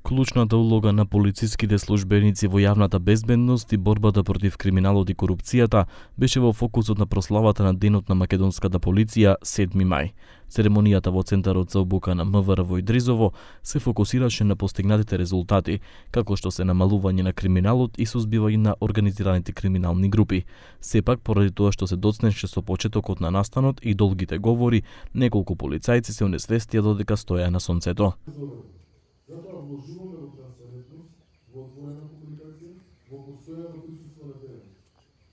Клучната улога на полициските службеници во јавната безбедност и борбата против криминалот и корупцијата беше во фокусот на прославата на Денот на македонската полиција 7 мај. Церемонијата во Центарот за обука на МВР во Идризово се фокусираше на постигнатите резултати, како што се намалување на криминалот и сузбивање на организираните криминални групи. Сепак, поради тоа што се доцнеше со почетокот на настанот и долгите говори, неколку полицајци се унесвестија додека стоеа на сонцето. Затоа вложуваме во транспарентност, во отворена комуникација, во постојано присуство на терен.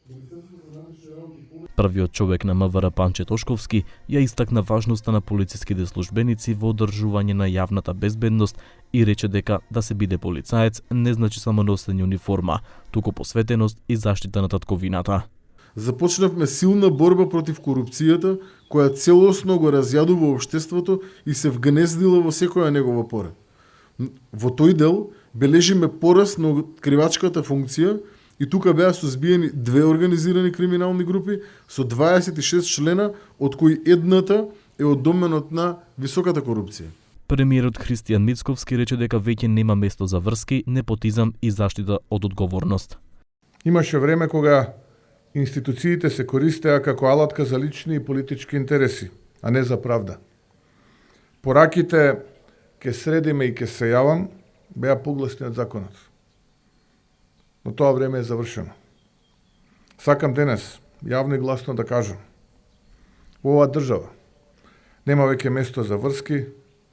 Министерството за внатрешни работи Првиот човек на МВР Панче Тошковски ја истакна важноста на полициските службеници во одржување на јавната безбедност и рече дека да се биде полицаец не значи само носење униформа, туку посветеност и заштита на татковината. Започнавме силна борба против корупцијата, која целосно го разјадува општеството и се вгнездила во секоја негова пора. Во тој дел бележиме пораст на откривачката функција и тука беа сузбиени 2 организирани криминални групи со 26 члена, од кои едната е од доменот на високата корупција. Премиерот Христијан Мицковски рече дека веќе нема место за врски, непотизам и заштита од одговорност. Имаше време кога институциите се користеа како алатка за лични и политички интереси, а не за правда. Пораките ке средиме и ке се јавам беа погласни од законот. Но тоа време е завршено. Сакам денес јавно и гласно да кажам: во оваа држава нема веќе место за врски,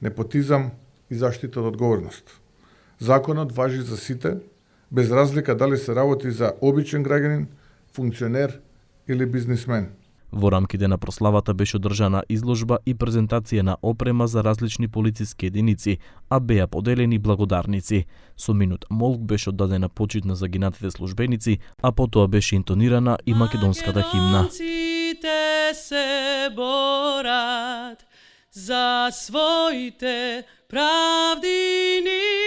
непотизам и заштита од одговорност. Законот важи за сите, без разлика дали се работи за обичен граѓанин, функционер или бизнисмен. Во рамките на прославата беше одржана изложба и презентација на опрема за различни полициски единици, а беа поделени благодарници. Со минут молк беше оддадена почит на загинатите службеници, а потоа беше интонирана и македонската химна. Македонците се борат за своите правдини.